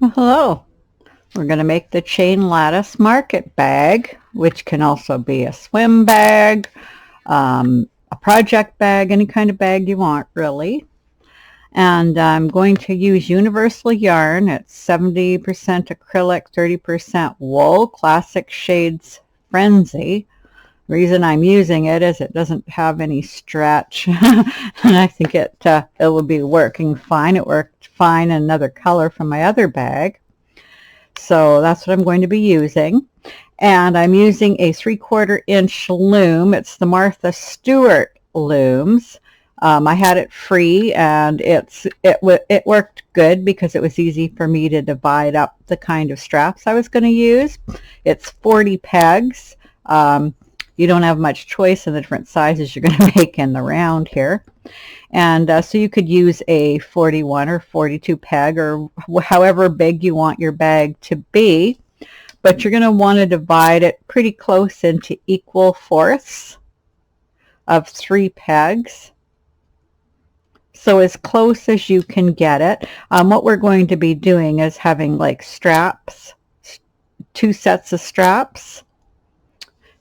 Well, hello. We're going to make the Chain Lattice Market Bag, which can also be a swim bag, a project bag, any kind of bag you want, really. And I'm going to use universal yarn. It's 70% acrylic, 30% wool, Classic Shades Frenzy. The reason I'm using it is it doesn't have any stretch, and I think it will be working fine. It worked fine in another color from my other bag. So that's what I'm going to be using. And I'm using a 3/4 inch loom. It's the Martha Stuart looms. I had it free, and it worked good because it was easy for me to divide up the kind of straps I was going to use. It's 40 pegs. You don't have much choice in the different sizes you're going to make in the round here. And so you could use a 41 or 42 peg or however big you want your bag to be, but you're going to want to divide it pretty close into equal fourths of 3 pegs. So as close as you can get it. What we're going to be doing is having like straps, 2 sets of straps.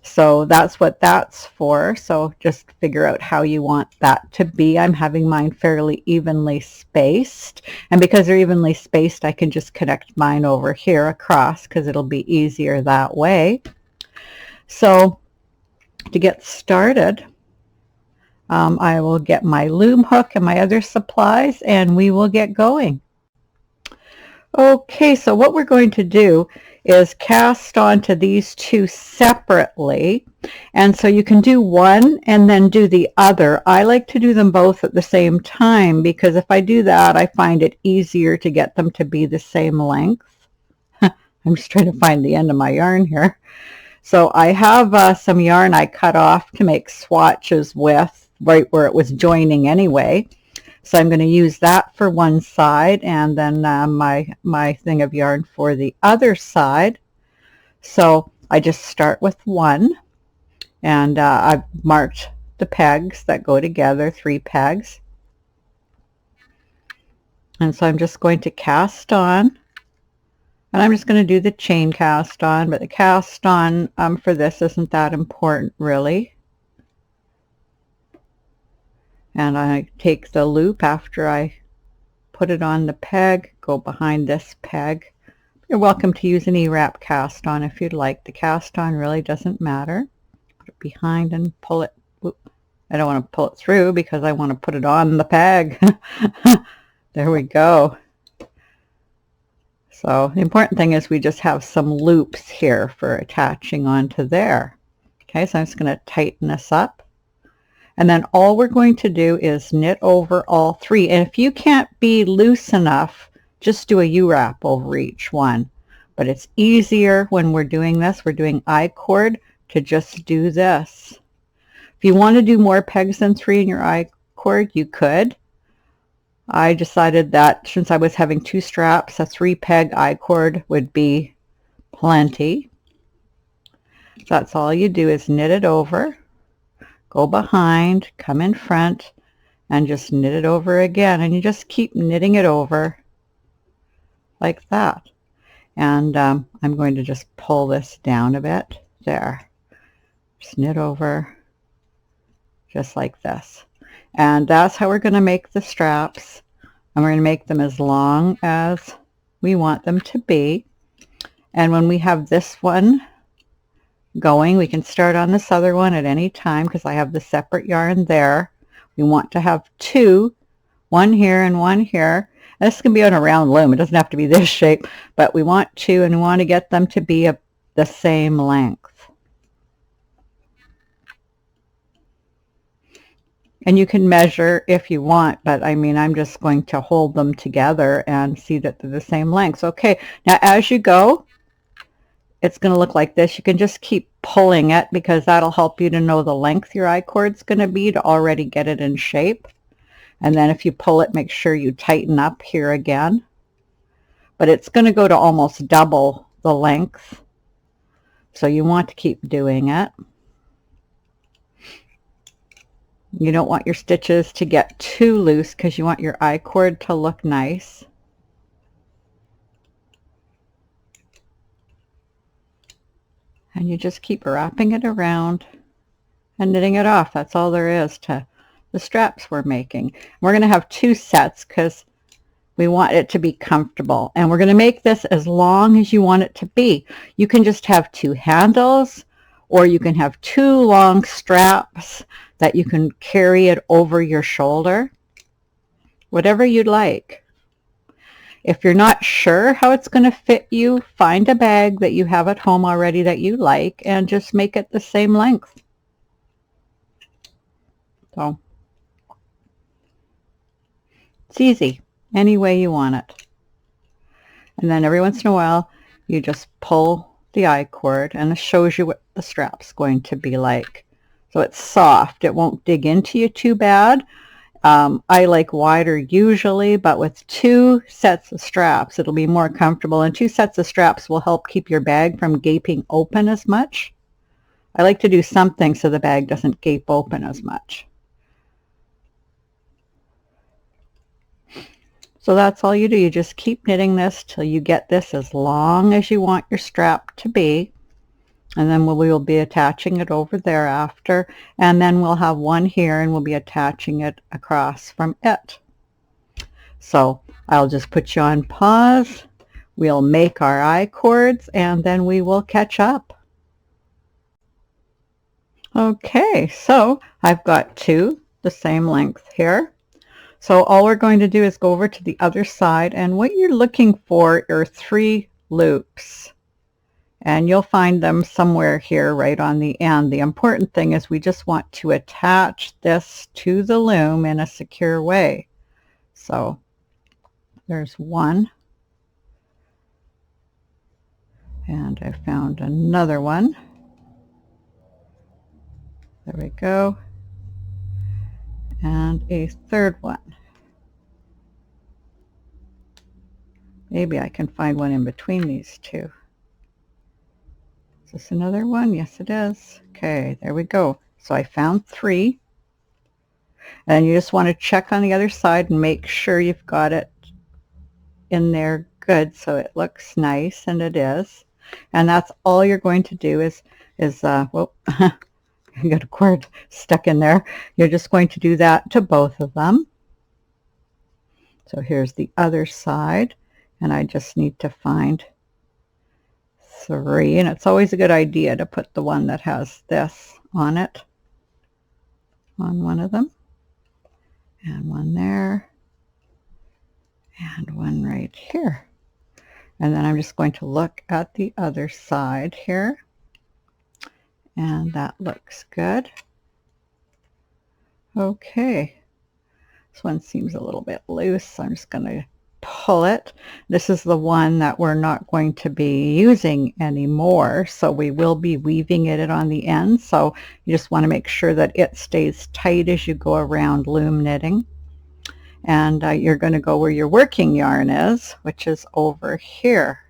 So that's what that's for. So just figure out how you want that to be. I'm having mine fairly evenly spaced. And because they're evenly spaced, I can just connect mine over here across because it'll be easier that way. So to get started, I will get my loom hook and my other supplies, and we will get going. Okay, so what we're going to do is cast onto these two separately, and so you can do one and then do the other. I like to do them both at the same time because if I do that, I find it easier to get them to be the same length. I'm just trying to find the end of my yarn here. So I have some yarn I cut off to make swatches with right where it was joining anyway. So I'm going to use that for one side, and then my thing of yarn for the other side. So I just start with one, and I've marked the pegs that go together, 3 pegs. And so I'm just going to cast on, and I'm just going to do the chain cast on, but the cast on for this isn't that important really. And I take the loop after I put it on the peg, go behind this peg. You're welcome to use an E-wrap cast on if you'd like. The cast on really doesn't matter. Put it behind and pull it. Whoop. I don't want to pull it through because I want to put it on the peg. There we go. So the important thing is we just have some loops here for attaching onto there. Okay, so I'm just going to tighten this up. And then all we're going to do is knit over all 3. And if you can't be loose enough, just do a U-wrap over each one. But it's easier when we're doing this, we're doing I-cord, to just do this. If you want to do more pegs than 3 in your I-cord, you could. I decided that since I was having 2 straps, a 3-peg I-cord would be plenty. So that's all you do is knit it over. Go behind, come in front, and just knit it over again. And you just keep knitting it over like that. And I'm going to just pull this down a bit. There. Just knit over just like this. And that's how we're going to make the straps. And we're going to make them as long as we want them to be. And when we have this one going, we can start on this other one at any time because I have the separate yarn there. We want to have 2, one here and one here. And this can be on a round loom. It doesn't have to be this shape, but we want 2, and we want to get them to be the same length. And you can measure if you want, but I mean, I'm just going to hold them together and see that they're the same length. Okay, now as you go, it's going to look like this. You can just keep pulling it because that'll help you to know the length your I-cord's going to be to already get it in shape. And then if you pull it, make sure you tighten up here again. But it's going to go to almost double the length. So you want to keep doing it. You don't want your stitches to get too loose because you want your I-cord to look nice. And you just keep wrapping it around and knitting it off. That's all there is to the straps we're making. We're going to have 2 sets because we want it to be comfortable. And we're going to make this as long as you want it to be. You can just have 2 handles, or you can have 2 long straps that you can carry it over your shoulder. Whatever you'd like. If you're not sure how it's going to fit you, find a bag that you have at home already that you like and just make it the same length. So it's easy, any way you want it. And then every once in a while, you just pull the I-cord and it shows you what the strap's going to be like. So it's soft. It won't dig into you too bad. I like wider usually, but with 2 sets of straps, it'll be more comfortable. And 2 sets of straps will help keep your bag from gaping open as much. I like to do something so the bag doesn't gape open as much. So that's all you do. You just keep knitting this till you get this as long as you want your strap to be. And then we'll be attaching it over there after. And then we'll have one here and we'll be attaching it across from it. So I'll just put you on pause. We'll make our I-cords and then we will catch up. Okay, so I've got 2 the same length here. So all we're going to do is go over to the other side, and what you're looking for are 3 loops. And you'll find them somewhere here right on the end. The important thing is we just want to attach this to the loom in a secure way. So there's 1. And I found another one. There we go. And a 3rd one. Maybe I can find one in between these 2. Is this another one? Yes, it is. Okay, there we go. So I found 3. And you just want to check on the other side and make sure you've got it in there good so it looks nice, and it is. And that's all you're going to do is whoop, you got a cord stuck in there. You're just going to do that to both of them. So here's the other side, and I just need to find 3, and it's always a good idea to put the one that has this on it on one of them, and one there, and one right here. And then I'm just going to look at the other side here, and that looks good. Okay, this one seems a little bit loose, so I'm just going to pull it. This is the one that we're not going to be using anymore, so we will be weaving it on the end. So you just want to make sure that it stays tight as you go around loom knitting. And you're going to go where your working yarn is, which is over here.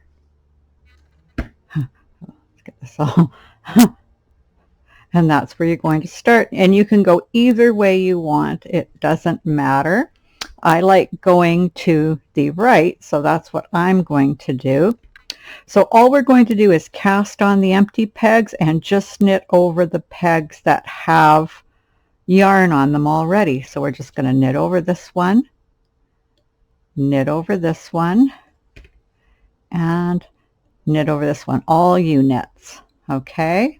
Let's get this all. And that's where you're going to start. And you can go either way you want. It doesn't matter. I like going to the right, so that's what I'm going to do. So all we're going to do is cast on the empty pegs and just knit over the pegs that have yarn on them already. So we're just going to knit over this one, knit over this one, and knit over this one, all U-knits, okay?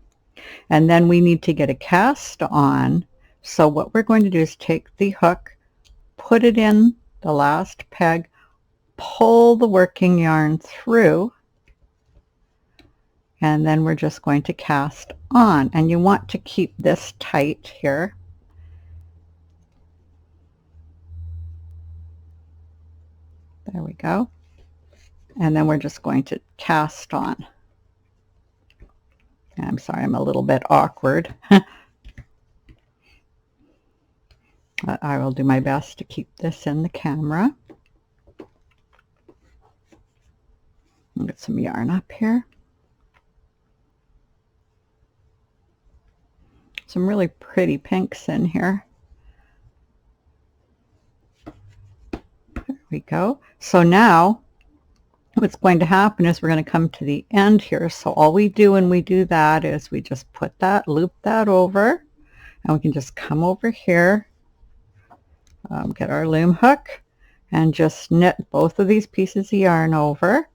And then we need to get a cast on. So what we're going to do is take the hook, put it in the last peg, pull the working yarn through, and then we're just going to cast on. And you want to keep this tight here. There we go. And then we're just going to cast on. I'm sorry, I'm a little bit awkward. I will do my best to keep this in the camera. I'll get some yarn up here. Some really pretty pinks in here. There we go. So now what's going to happen is we're going to come to the end here. So all we do when we do that is we just put that, loop that over, and we can just come over here, get our loom hook, and just knit both of these pieces of yarn over.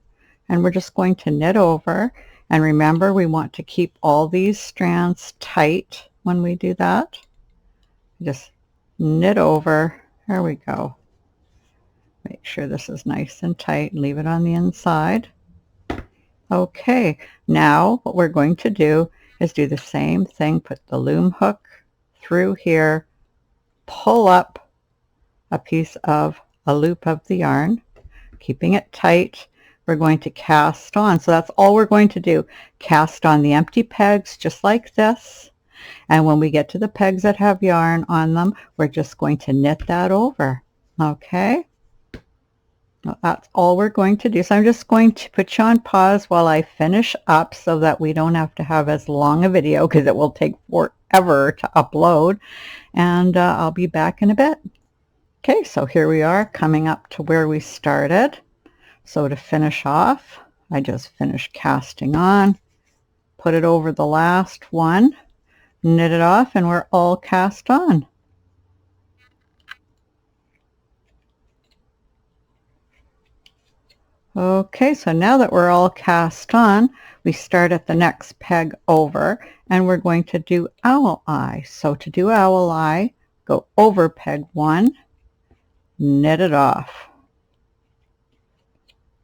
And we're just going to knit over. And remember, we want to keep all these strands tight when we do that. Just knit over. There we go. Make sure this is nice and tight. Leave it on the inside. Okay, now what we're going to do is do the same thing. Put the loom hook through here, pull up a piece of a loop of the yarn, keeping it tight. We're going to cast on. So that's all we're going to do. Cast on the empty pegs just like this. And when we get to the pegs that have yarn on them, we're just going to knit that over. Okay? Well, that's all we're going to do. So I'm just going to put you on pause while I finish up so that we don't have to have as long a video because it will take forever to upload. And I'll be back in a bit. Okay, so here we are coming up to where we started. So to finish off, I just finished casting on, put it over the last one, knit it off, and we're all cast on. Okay, so now that we're all cast on, we start at the next peg over, and we're going to do owl eye. So to do owl eye, go over peg 1, knit it off.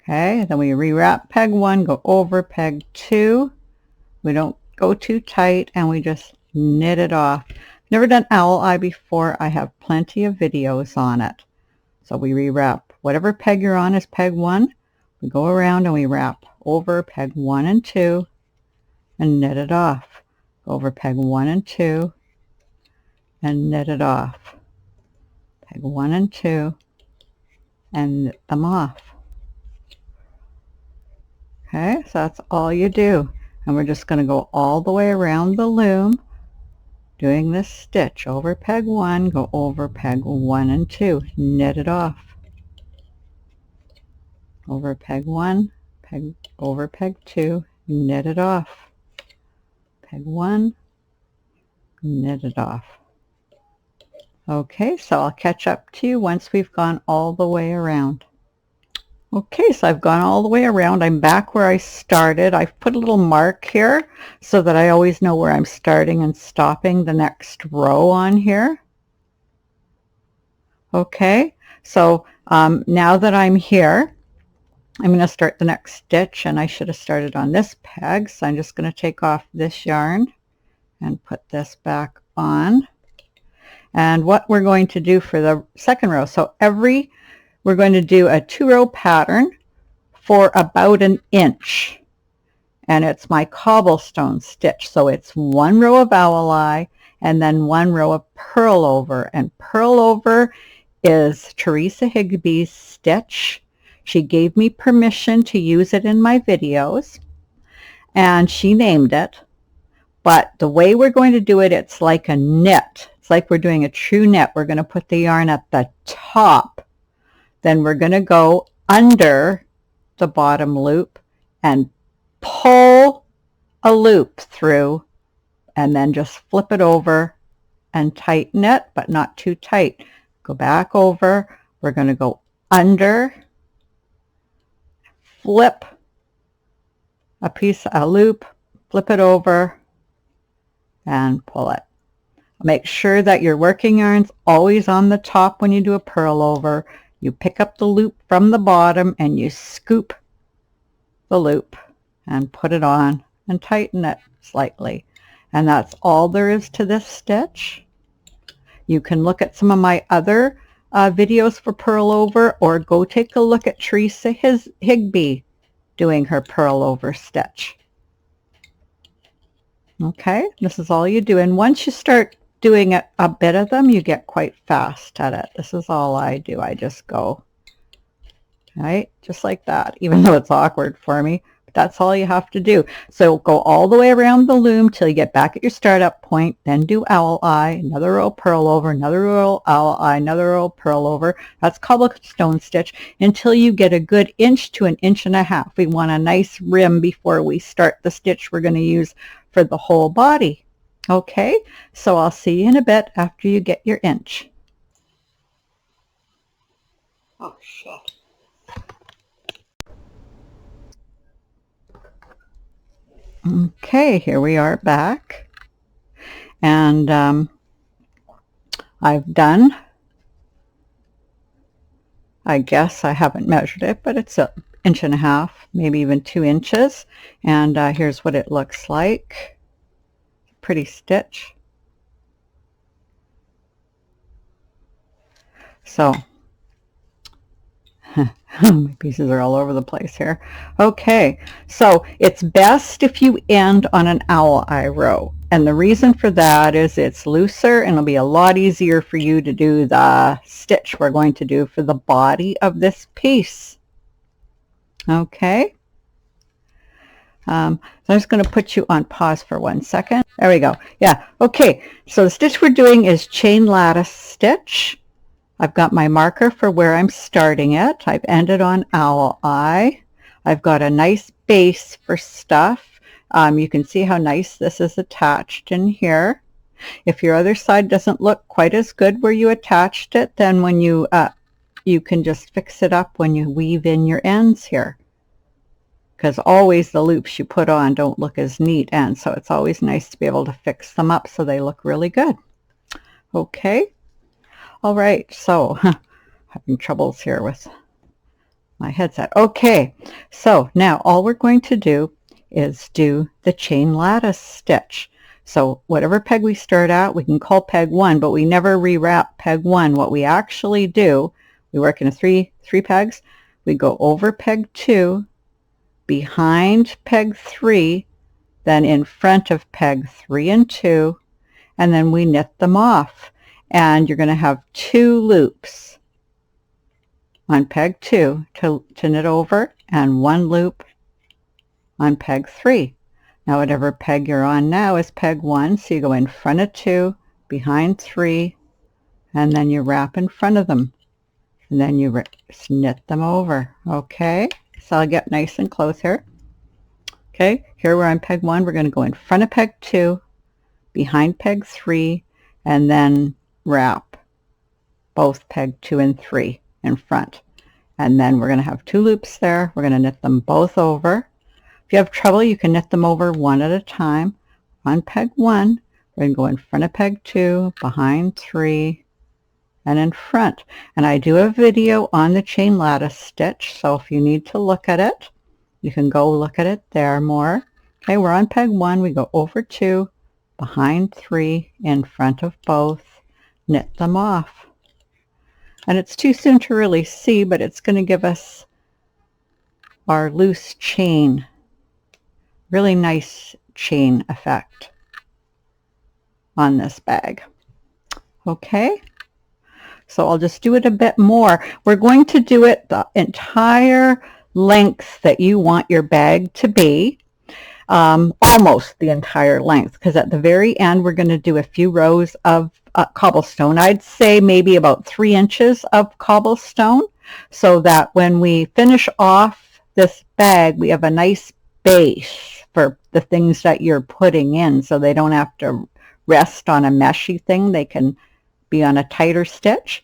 Okay, then we rewrap peg 1, go over peg 2. We don't go too tight, and we just knit it off. Never done owl eye before. I have plenty of videos on it. So we rewrap. Whatever peg you're on is peg 1. We go around and we wrap over peg 1 and 2 and knit it off. Over peg 1 and 2 and knit it off. Peg 1 and 2 and knit them off. Okay, so that's all you do. And we're just going to go all the way around the loom doing this stitch. Over peg 1, go over peg 1 and 2, knit it off. Over peg 1, over peg 2, knit it off. Peg 1, knit it off. Okay, so I'll catch up to you once we've gone all the way around. Okay, so I've gone all the way around. I'm back where I started. I've put a little mark here so that I always know where I'm starting and stopping the next row on here. Okay, so now that I'm here, I'm going to start the next stitch, and I should have started on this peg, so I'm just going to take off this yarn and put this back on. And what we're going to do for the second row, so we're going to do a 2-row pattern for about an inch, and it's my cobblestone stitch. So it's 1 row of owl eye and then 1 row of purl over, and purl over is Teresa Higbee's stitch. She gave me permission to use it in my videos, and she named it. But the way we're going to do it, it's like a knit. It's like we're doing a true knit. We're going to put the yarn at the top. Then we're going to go under the bottom loop and pull a loop through, and then just flip it over and tighten it, but not too tight. Go back over. We're going to go under, flip a loop, flip it over, and pull it. Make sure that your working yarn's always on the top when you do a purl over. You pick up the loop from the bottom and you scoop the loop and put it on and tighten it slightly. And that's all there is to this stitch. You can look at some of my other videos for purl over, or go take a look at Teresa Higbee doing her purl over stitch. Okay, this is all you do, and once you start doing a bit of them, you get quite fast at it. This is all I do. I just go, right, just like that, even though it's awkward for me. But That's all you have to do. So go all the way around the loom till you get back at your startup point, then do owl eye, another row purl over, another row owl eye, another row purl over. That's cobblestone stitch until you get a good inch to an inch and a half. We want a nice rim before we start the stitch we're going to use for the whole body. Okay, so I'll see you in a bit after you get your inch. Oh, shit. Okay, here we are back, and I've done, I guess I haven't measured it, but it's an inch and a half, maybe even 2 inches, and here's what it looks like. Pretty stitch. So my pieces are all over the place here. Okay, so it's best if you end on an owl eye row, and the reason for that is it's looser and it'll be a lot easier for you to do the stitch we're going to do for the body of this piece. Okay, so I'm just going to put you on pause for 1 second. There we go. Yeah, okay, so the stitch we're doing is chain lattice stitch. I've got my marker for where I'm starting it. I've ended on owl eye. I've got a nice base for stuff. You can see how nice this is attached in here. If your other side doesn't look quite as good where you attached it, then when you can just fix it up when you weave in your ends here. Because always the loops you put on don't look as neat, and so it's always nice to be able to fix them up so they look really good. Okay. All right, so having troubles here with my headset. Okay, so now all we're going to do is do the chain lattice stitch. So whatever peg we start at, we can call peg 1, but we never rewrap peg 1. What we actually do, we work in a three pegs. We go over peg 2, behind peg 3, then in front of peg 3 and 2, and then we knit them off. And you're going to have 2 loops on peg 2 to knit over, and 1 loop on peg 3. Now whatever peg you're on now is peg 1, so you go in front of 2, behind 3, and then you wrap in front of them, and then you knit them over. Okay, so I'll get nice and close here. Okay, here we're on peg 1. We're going to go in front of peg 2, behind peg 3, and then wrap both peg 2 and 3 in front, and then we're going to have 2 loops there. We're going to knit them both over. If you have trouble, you can knit them over one at a time. On peg 1, we're going to go in front of peg 2, behind 3, and in front. And I do a video on the chain lattice stitch, so if you need to look at it, you can go look at it there more. Okay, we're on peg 1. We go over 2, behind 3, in front of both, knit them off. And it's too soon to really see, but it's going to give us our loose chain, really nice chain effect on this bag. Okay, so I'll just do it a bit more. We're going to do it the entire length that you want your bag to be. Almost the entire length, because at the very end we're going to do a few rows of cobblestone. I'd say maybe about 3 inches of cobblestone, so that when we finish off this bag we have a nice base for the things that you're putting in, so they don't have to rest on a meshy thing. They can be on a tighter stitch.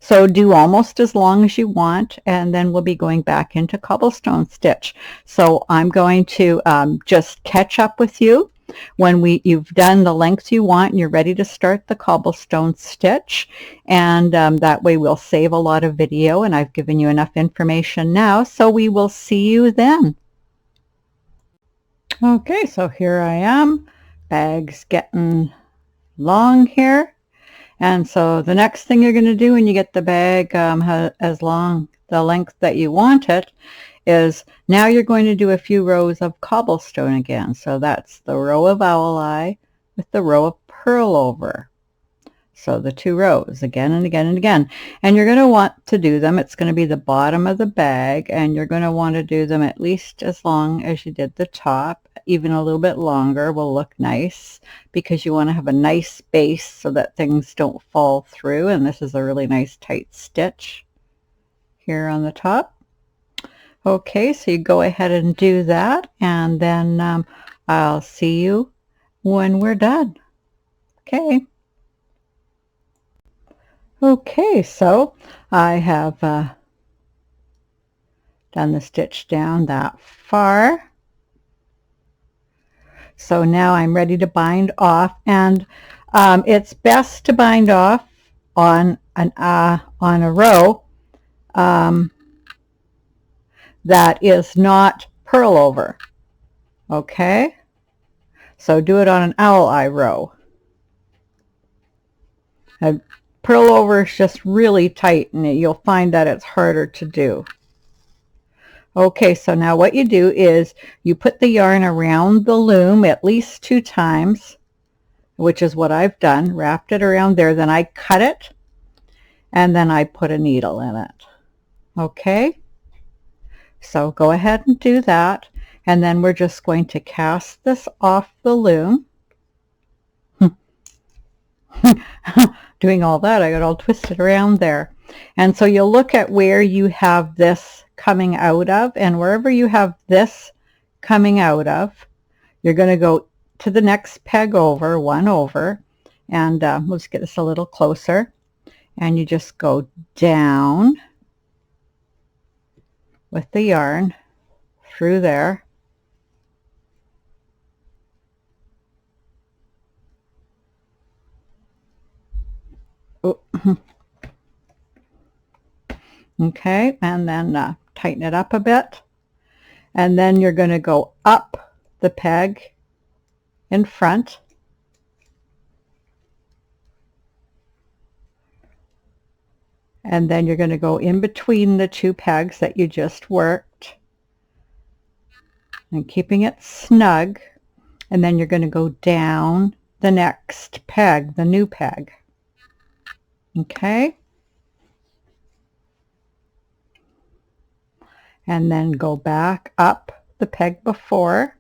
So do almost as long as you want, and then we'll be going back into cobblestone stitch. So I'm going to just catch up with you when you've done the length you want and you're ready to start the cobblestone stitch, and that way we'll save a lot of video, and I've given you enough information now, so we will see you then. Okay, so here I am. Bag's getting long here. And so the next thing you're going to do when you get the bag as long, the length that you want it, is now you're going to do a few rows of cobblestone again. So that's the row of owl eye with the row of purl over. So the 2 rows again and again and again. And you're going to want to do them. It's going to be the bottom of the bag, and you're going to want to do them at least as long as you did the top. Even a little bit longer will look nice because you want to have a nice base so that things don't fall through. And this is a really nice tight stitch here on the top. Okay, so you go ahead and do that, and then I'll see you when we're done. Okay. Okay, so I have done the stitch down that far. So now I'm ready to bind off, and it's best to bind off on a row that is not purl over. Okay, so do it on an owl eye row. Purl over is just really tight, and you'll find that it's harder to do. Okay, so now what you do is you put the yarn around the loom at least 2 times, which is what I've done, wrapped it around there, then I cut it, and then I put a needle in it. Okay, so go ahead and do that, and then we're just going to cast this off the loom. Doing all that, I got all twisted around there. And so you'll look at where you have this coming out of, and wherever you have this coming out of, you're going to go to the next peg over, one over, and let's get this a little closer, and you just go down with the yarn through there. Oh. Okay, and then tighten it up a bit, and then you're going to go up the peg in front, and then you're going to go in between the 2 pegs that you just worked and keeping it snug, and then you're going to go down the next peg, the new peg. Okay, and then go back up the peg before,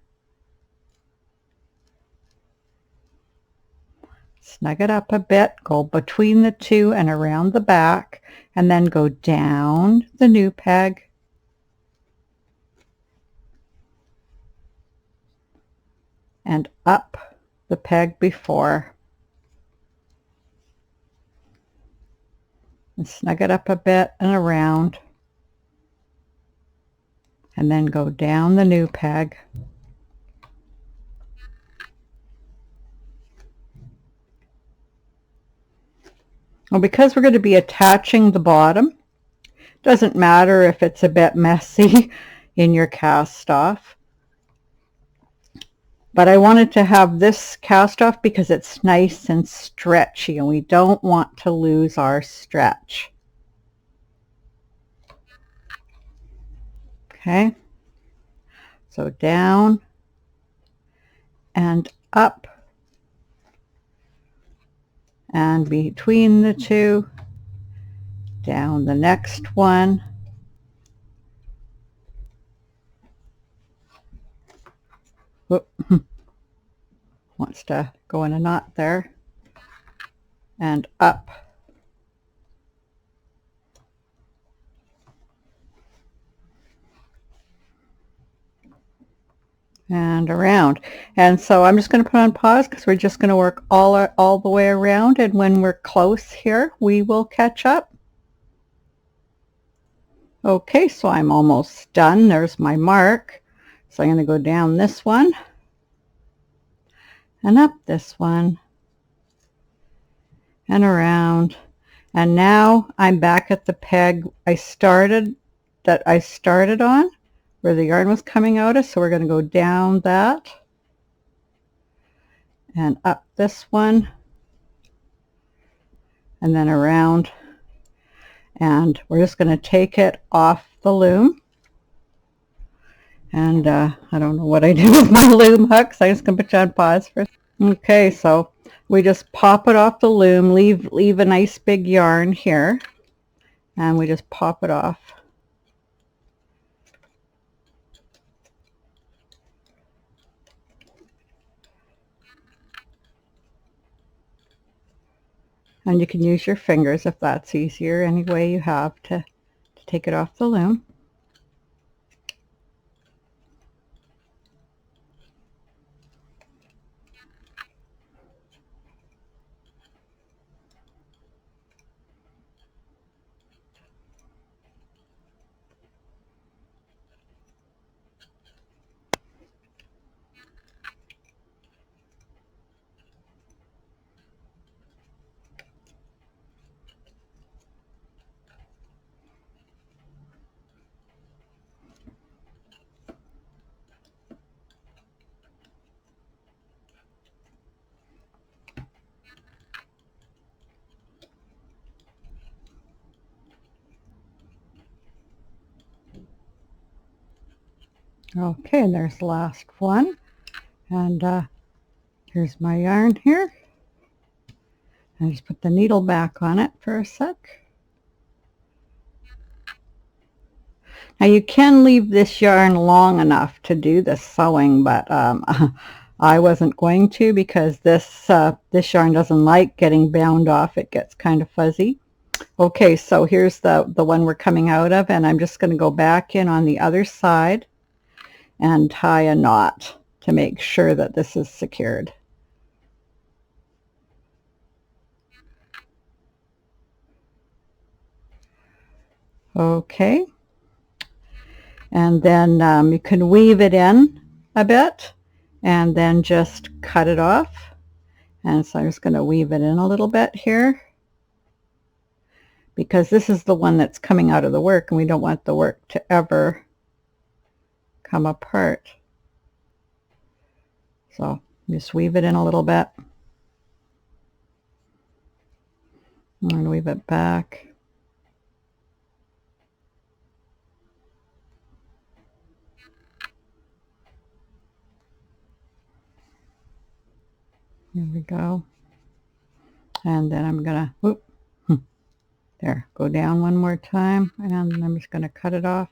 snug it up a bit, go between the 2 and around the back, and then go down the new peg, and up the peg before, and snug it up a bit and around, and then go down the new peg, well, because we're going to be attaching the bottom, doesn't matter if it's a bit messy in your cast off, but I wanted to have this cast off because it's nice and stretchy, and we don't want to lose our stretch. Okay, so down and up and between the 2, down the next one, whoop, wants to go in a knot there, and up, and around. And so I'm just going to put on pause because we're just going to work all the way around, and when we're close here we will catch up. Okay, so I'm almost done. There's my mark. So I'm going to go down this one and up this one and around, and now I'm back at the peg I started on where the yarn was coming out of. So we're going to go down that and up this one and then around, and we're just going to take it off the loom. And I don't know what I did with my loom hooks. I'm just going to put you on pause for Okay, so we just pop it off the loom, leave a nice big yarn here, and we just pop it off. And you can use your fingers if that's easier, any way you have to take it off the loom. Okay, and there's the last one. And here's my yarn here. I just put the needle back on it for a sec. Now you can leave this yarn long enough to do the sewing, but I wasn't going to, because this yarn doesn't like getting bound off. It gets kind of fuzzy. Okay, so here's the one we're coming out of, and I'm just going to go back in on the other side and tie a knot to make sure that this is secured. Okay, and then you can weave it in a bit and then just cut it off. And so I'm just going to weave it in a little bit here, because this is the one that's coming out of the work, and we don't want the work to ever come apart. So just weave it in a little bit. I'm going to weave it back. Here we go. And then I'm going to, there, go down one more time, and I'm just going to cut it off.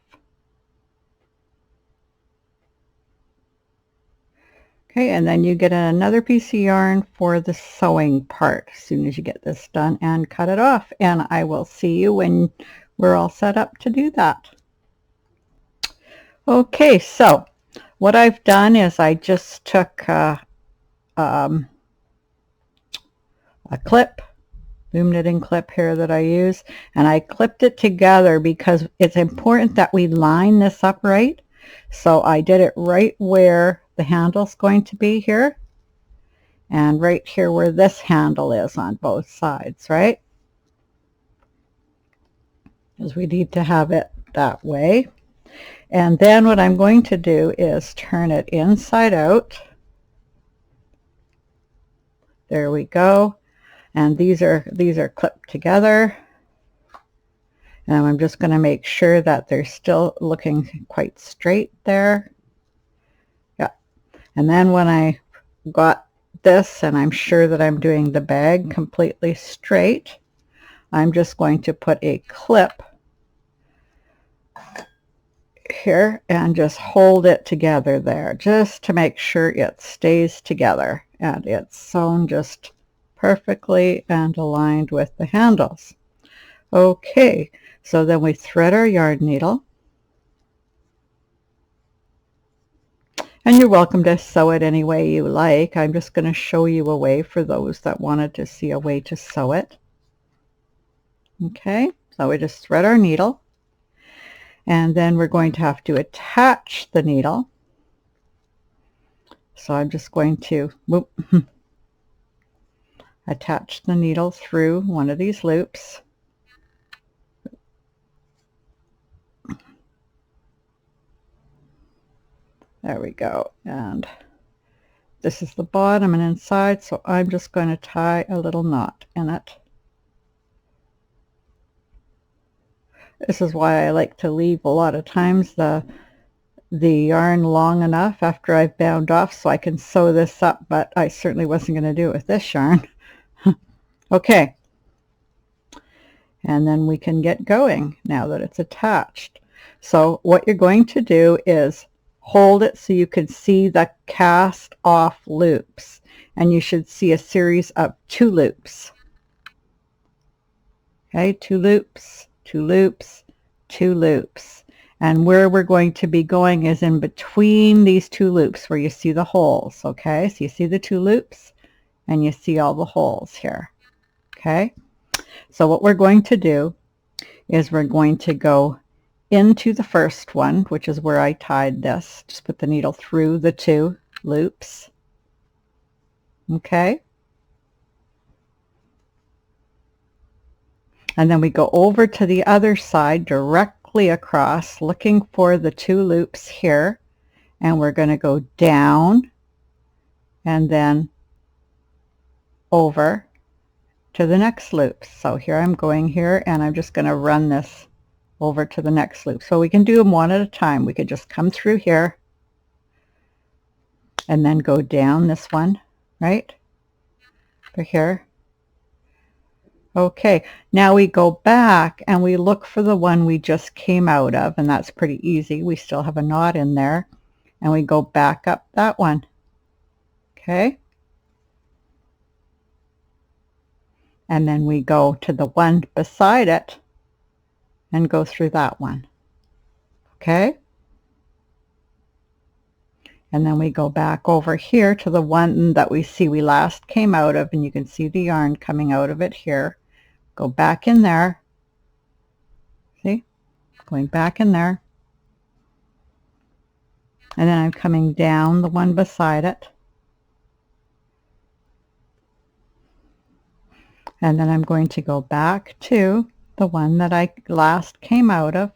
Okay, and then you get another piece of yarn for the sewing part as soon as you get this done, and cut it off. And I will see you when we're all set up to do that. Okay, so what I've done is I just took a clip, loom knitting clip here that I use, and I clipped it together because it's important that we line this up right. So I did it right where the handle's going to be here, and right here where this handle is on both sides, right? Because we need to have it that way. And then what I'm going to do is turn it inside out. There we go. And these are clipped together. And I'm just going to make sure that they're still looking quite straight there. Yeah. And then when I got this, and I'm sure that I'm doing the bag completely straight, I'm just going to put a clip here and just hold it together there, just to make sure it stays together and it's sewn just perfectly and aligned with the handles. Okay, so then we thread our yarn needle, and you're welcome to sew it any way you like. I'm just going to show you a way for those that wanted to see a way to sew it. Okay, so we just thread our needle, and then we're going to have to attach the needle. So I'm just going to attach the needle through one of these loops. There we go. And this is the bottom and inside, so I'm just going to tie a little knot in it. This is why I like to leave a lot of times the the yarn long enough after I've bound off so I can sew this up, but I certainly wasn't going to do it with this yarn. Okay, and then we can get going now that it's attached. So what you're going to do is hold it so you can see the cast off loops, and you should see a series of 2 loops. Okay, 2 loops, 2 loops, 2 loops. And where we're going to be going is in between these 2 loops where you see the holes. Okay, so you see the 2 loops and you see all the holes here. Okay, so what we're going to do is we're going to go into the first one, which is where I tied this. Just put the needle through the 2 loops. Okay, and then we go over to the other side directly across, looking for the 2 loops here, and we're going to go down and then over to the next loop. So here I'm going here, and I'm just going to run this over to the next loop. So we can do them one at a time. We could just come through here and then go down this one, right? For here. Okay, now we go back and we look for the one we just came out of, and that's pretty easy. We still have a knot in there, and we go back up that one. Okay, and then we go to the one beside it and go through that one. Okay, and then we go back over here to the one that we see we last came out of, and you can see the yarn coming out of it here. Go back in there. See, going back in there, and then I'm coming down the one beside it, and then I'm going to go back to the one that I last came out of,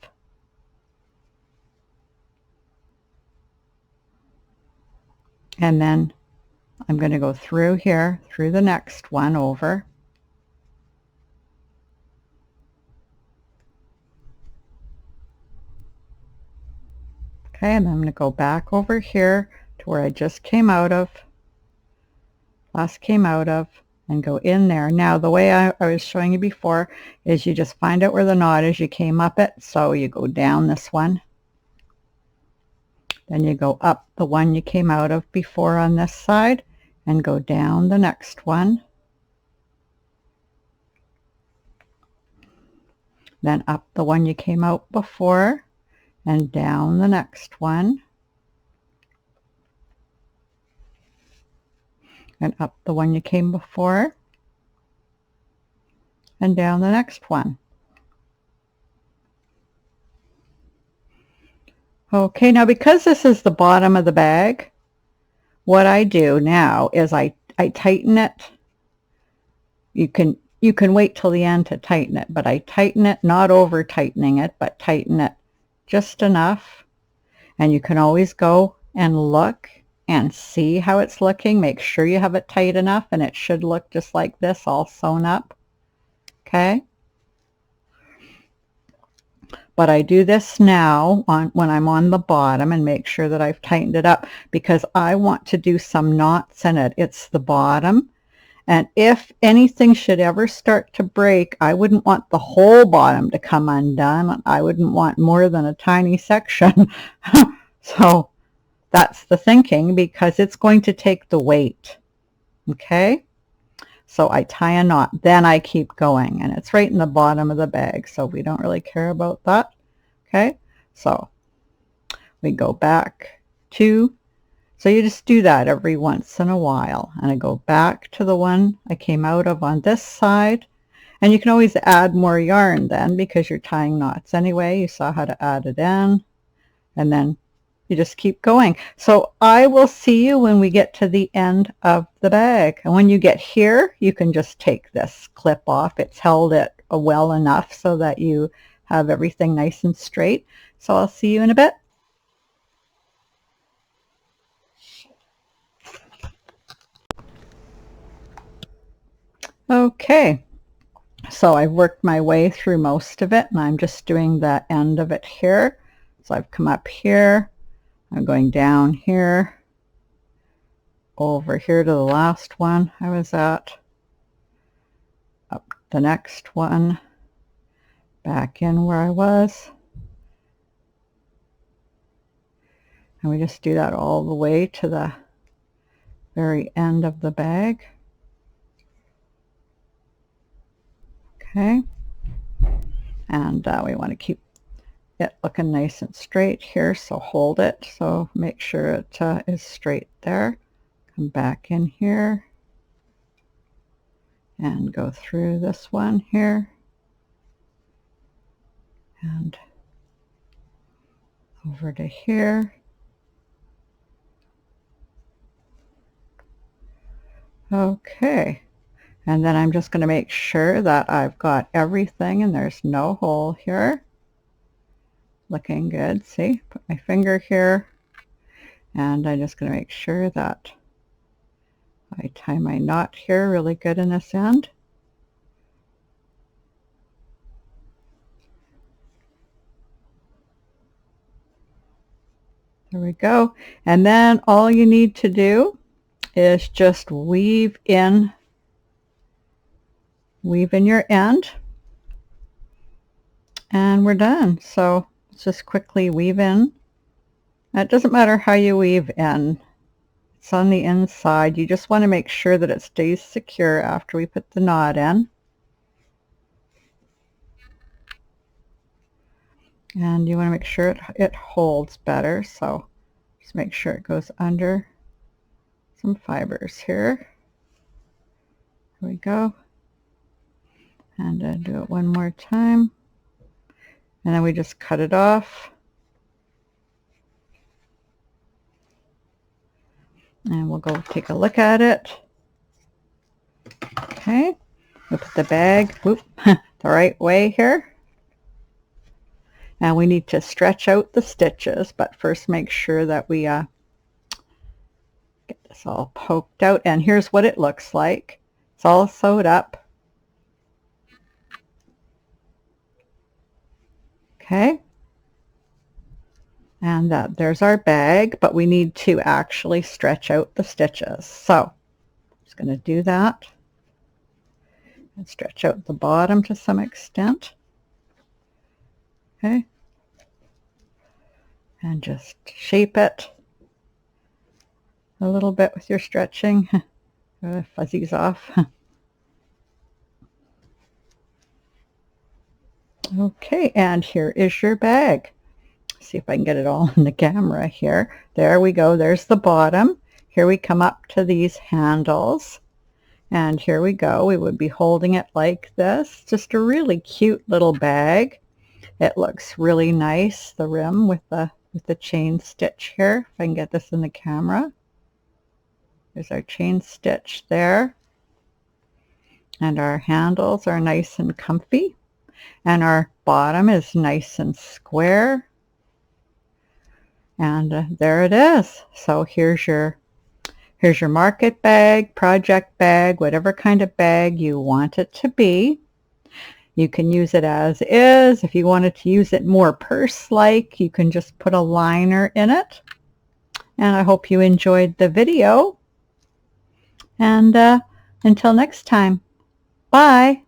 and then I'm going to go through here, through the next one over, okay, and then I'm going to go back over here to where I just came out of, last came out of, and go in there. Now the way I was showing you before is you just find out where the knot is, you came up it, so you go down this one, then you go up the one you came out of before on this side, and go down the next one, then up the one you came out before, and down the next one, and up the one you came before, and down the next one. Okay, now because this is the bottom of the bag, what I do now is I tighten it. You can wait till the end to tighten it, but I tighten it, not over tightening it, but tighten it just enough. And you can always go and look and see how it's looking. Make sure you have it tight enough, and it should look just like this, all sewn up. Okay, but I do this now when I'm on the bottom, and make sure that I've tightened it up, because I want to do some knots in it. It's the bottom, and if anything should ever start to break, I wouldn't want the whole bottom to come undone. I wouldn't want more than a tiny section. So that's the thinking, because it's going to take the weight. Okay, so I tie a knot, then I keep going, and it's right in the bottom of the bag, so we don't really care about that. Okay, so we go back to, so you just do that every once in a while, and I go back to the one I came out of on this side, and you can always add more yarn then, because you're tying knots anyway. You saw how to add it in, and then you just keep going. So I will see you when we get to the end of the bag, and when you get here, you can just take this clip off. It's held it well enough so that you have everything nice and straight. So I'll see you in a bit. Okay, so I've worked my way through most of it, and I'm just doing the end of it here. So I've come up here, I'm going down here, over here to the last one I was at, up the next one, back in where I was. And we just do that all the way to the very end of the bag. Okay. And we want to keep it looking nice and straight here, so hold it. So make sure it is straight there. Come back in here and go through this one here. And over to here. Okay, and then I'm just going to make sure that I've got everything and there's no hole here. Looking good. See, put my finger here, and I'm just going to make sure that I tie my knot here really good in this end. There we go. And then all you need to do is just weave in your end, and we're done. So let's just quickly weave in. It doesn't matter how you weave in. It's on the inside. You just want to make sure that it stays secure after we put the knot in. And you want to make sure it holds better, so just make sure it goes under some fibers here. Here we go. And do it one more time. And then we just cut it off. And we'll go take a look at it. Okay. We'll put the bag the right way here. And we need to stretch out the stitches, but first make sure that we get this all poked out. And here's what it looks like. It's all sewed up. Okay. And there's our bag, but we need to actually stretch out the stitches. So I'm just going to do that and stretch out the bottom to some extent. Okay. And just shape it a little bit with your stretching. Fuzzies off. Okay, and here is your bag. See if I can get it all in the camera here. There we go. There's the bottom. Here we come up to these handles. And here we go. We would be holding it like this. Just a really cute little bag. It looks really nice, the rim with the chain stitch here. If I can get this in the camera. There's our chain stitch there. And our handles are nice and comfy. And our bottom is nice and square. And there it is. So here's your market bag, project bag, whatever kind of bag you want it to be. You can use it as is. If you wanted to use it more purse-like, you can just put a liner in it. And I hope you enjoyed the video. And until next time, bye.